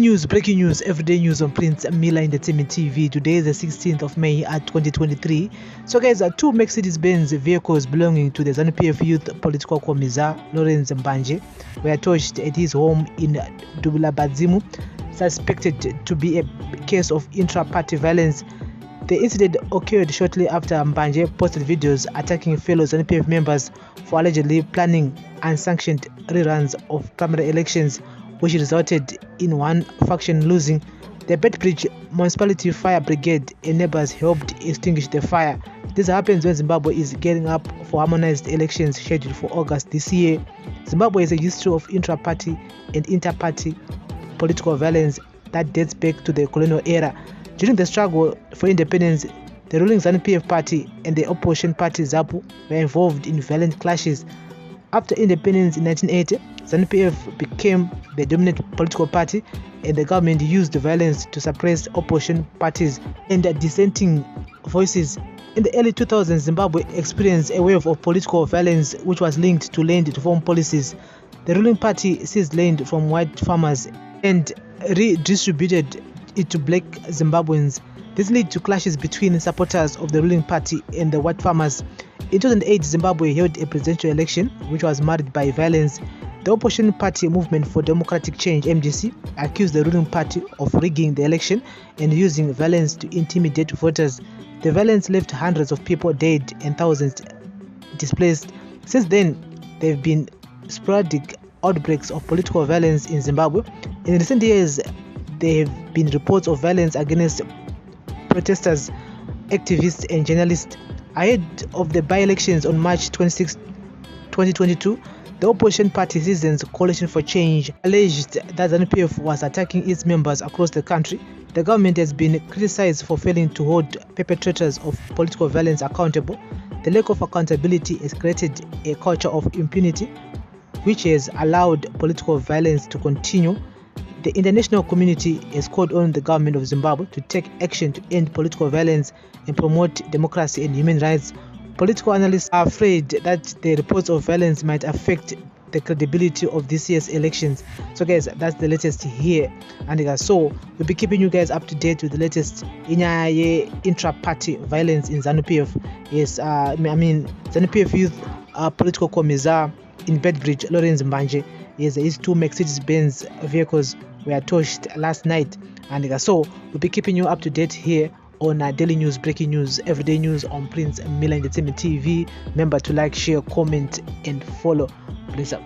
news, breaking news, everyday news on Prince Miller Entertainment TV. Today is the 16th of May at 2023. So guys, two Mercedes Benz vehicles belonging to the Zanu Youth Political Commissar Lence Mbanje were torched at his home in Dulibadzimu, suspected to be a case of intra-party violence. The incident occurred shortly after Mbanje posted videos attacking fellow ZANU-PF members for allegedly planning unsanctioned reruns of primary elections, which resulted in one faction losing. The Bedbridge Municipality Fire Brigade and neighbors helped extinguish the fire. This happens when Zimbabwe is gearing up for harmonized elections scheduled for August this year. Zimbabwe has a history of intra-party and inter-party political violence that dates back to the colonial era. During the struggle for independence, the ruling ZANU-PF party and the opposition party ZAPU were involved in violent clashes. After independence in 1980, ZANU-PF became the dominant political party, and the government used the violence to suppress opposition parties and dissenting voices. In the early 2000s, Zimbabwe experienced a wave of political violence which was linked to land reform policies. The ruling party seized land from white farmers and redistributed it to black Zimbabweans. This led to clashes between supporters of the ruling party and the white farmers. In 2008, Zimbabwe held a presidential election which was marred by violence. The opposition party Movement for Democratic Change (MDC) accused the ruling party of rigging the election and using violence to intimidate voters. The violence left hundreds of people dead and thousands displaced. Since then, there have been sporadic outbreaks of political violence in Zimbabwe. In recent years, there have been reports of violence against protesters, activists, and journalists. Ahead of the by-elections on March 26, 2022, the opposition party Citizens Coalition for Change alleged that ZANU-PF was attacking its members across the country. The government has been criticized for failing to hold perpetrators of political violence accountable. The lack of accountability has created a culture of impunity, which has allowed political violence to continue. The international community has called on the government of Zimbabwe to take action to end political violence and promote democracy and human rights. Political analysts are afraid that the reports of violence might affect the credibility of this year's elections. So guys, that's the latest here, and so we'll be keeping you guys up to date with the latest in intra-party violence in ZANU-PF. Yes, ZANU-PF Youth Political Commissar in Bedbridge, Lence Mbanje. Yes, his two Mercedes Benz vehicles were torched last night, and so we'll be keeping you up to date here on daily news, breaking news, everyday news on Prince Miller Entertainment TV. Remember to like, share, comment, and follow. Please up.